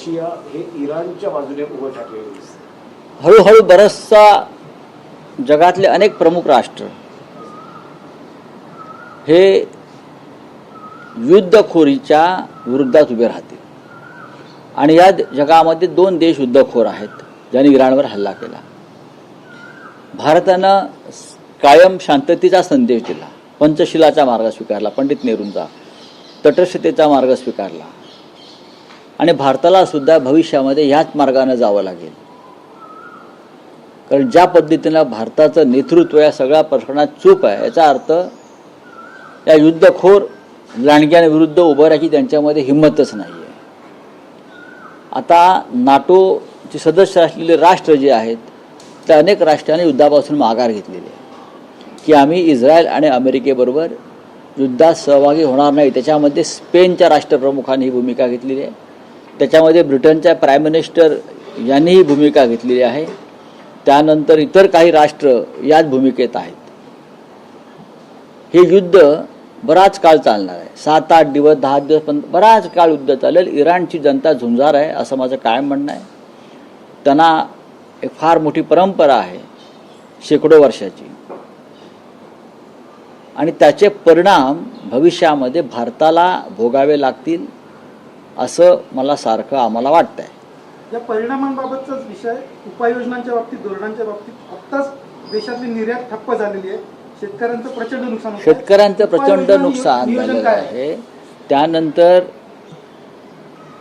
Russia हे इराणच्या बाजूने उभं ठाकलेले दिसते. हळूहळू बरचसा जगातले अनेक प्रमुख राष्ट्र हे युद्धखोरीच्या विरुद्धात उभे राहतील. आणि या जगामध्ये 2 देश युद्धखोर आहेत ज्यांनी इराणवर हल्ला केला. भारतानं कायम शांततेचा संदेश दिला, पंचशिलाचा मार्ग स्वीकारला, पंडित नेहरूंचा तटस्थतेचा मार्ग स्वीकारला. आणि भारताला सुद्धा भविष्यामध्ये ह्याच मार्गाने जावं लागेल. कारण ज्या पद्धतीनं भारताचं नेतृत्व या सगळ्या प्रकरणात चूप आहे, याचा अर्थ या युद्धखोर लांडग्यांविरुद्ध उभं राहायची त्यांच्यामध्ये हिंमतच नाही आहे. आता नाटोचे सदस्य असलेले राष्ट्र जे आहेत त्या अनेक राष्ट्रांनी युद्धापासून माघार घेतलेली आहे की आम्ही इस्रायल आणि अमेरिकेबरोबर युद्धात सहभागी होणार नाही. त्याच्यामध्ये स्पेनच्या राष्ट्रप्रमुखांनी ही भूमिका घेतलेली आहे. त्याच्यामध्ये ब्रिटनच्या प्राईम मिनिस्टर यांनी ही भूमिका घेतलेली आहे. त्यानंतर इतर काही राष्ट्र याच भूमिकेत आहेत. हे युद्ध बराच काळ चालणार आहे. 7-8 दिवस 10 दिवस पण बराच काळ युद्ध चालेल. इराणची जनता झुंजार आहे असं माझं कायम म्हणणं आहे. त्यांना एक फार मोठी परंपरा आहे शेकडो वर्षाची आणि त्याचे परिणाम भविष्यामध्ये भारताला भोगावे लागतील असं मला सारखं आम्हाला वाटतंय. या परिणामांबाबतचाच विषय, उपाययोजनांच्या बाबतीत, धोरणांच्या बाबतीत आत्ताच देशातली निर्यात ठप्प झालेली आहे. शेतकऱ्यांचं प्रचंड नुकसान होतं. शेतकऱ्यांचं प्रचंड नुकसान झालेलं आहे. त्यानंतर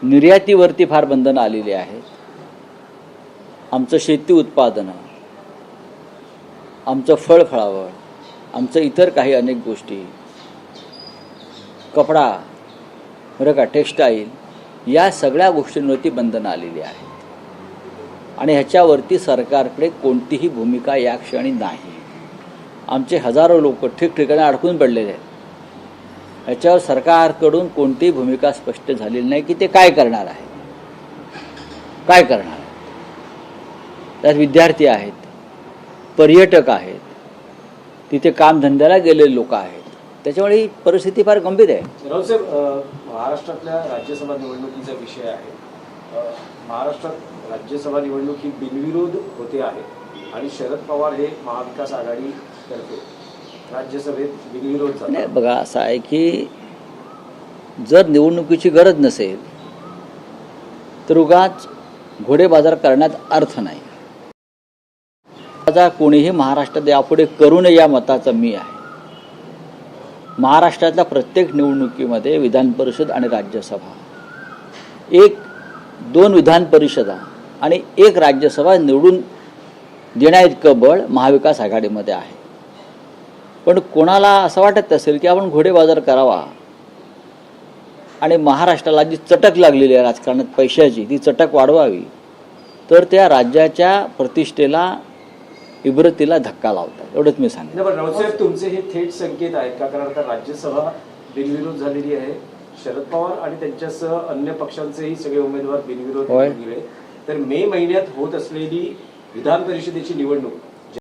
निर्यातीवरती फार बंधनं आलेली आहेत. आमचं शेती उत्पादनं, आमचं फळफळावळ, आमचं इतर काही अनेक गोष्टी, कपडा बरं का, टेक्स्टाईल, या सगळ्या गोष्टींवरती बंधनं आलेली आहेत. आणि ह्याच्यावरती सरकारकडे कोणतीही भूमिका या क्षणी नाही. आमचे हजारो लोक ठिकठिकाणी अडकून पडलेले आहेत. ह्याच्यावर सरकारकडून कोणतीही भूमिका स्पष्ट झालेली नाही की ते काय करणार आहे, काय करणार आहे. त्यात विद्यार्थी आहेत, पर्यटक आहेत, तिथे कामधंद्याला गेलेले लोक आहेत. त्याच्यामुळे ही परिस्थिती फार गंभीर आहे. राऊत साहेब, महाराष्ट्रातल्या राज्यसभा निवडणुकीचा विषय आहे. महाराष्ट्रात राज्यसभा निवडणूक ही बिनविरोध होते आहे आणि शरद पवार हे महाविकास आघाडी तर्फे राज्यसभेत बिनविरोध झाले. नाही बघा, असं आहे की जर निवडणुकीची गरज नसेल तर उगाच घोडेबाजार करण्यात अर्थ नाही. कोणीही महाराष्ट्रात यापुढे करू नये या मताचा मी आहे. महाराष्ट्रातल्या प्रत्येक निवडणुकीमध्ये विधान परिषद आणि राज्यसभा, 1-2 विधान परिषदा आणि 1 राज्यसभा निवडून देण्याइतकं बळ महाविकास आघाडीमध्ये आहे. पण कोणाला असं वाटत असेल की आपण घोडेबाजार करावा आणि महाराष्ट्राला जी चटक लागलेली आहे राजकारणात पैशाची, ती चटक वाढवावी, तर त्या राज्याच्या प्रतिष्ठेला, इब्रतीला धक्का लावतात. एवढंच मी सांगेन. पण राऊत साहेब, तुमचे हे थेट संकेत आहेत का? कारण आता राज्यसभा बिनविरोध झालेली आहे. शरद पवार आणि त्यांच्यासह अन्य पक्षांचेही सगळे उमेदवार बिनविरोध गेले. तर मे महिन्यात होत असलेली विधान परिषदेची निवडणूक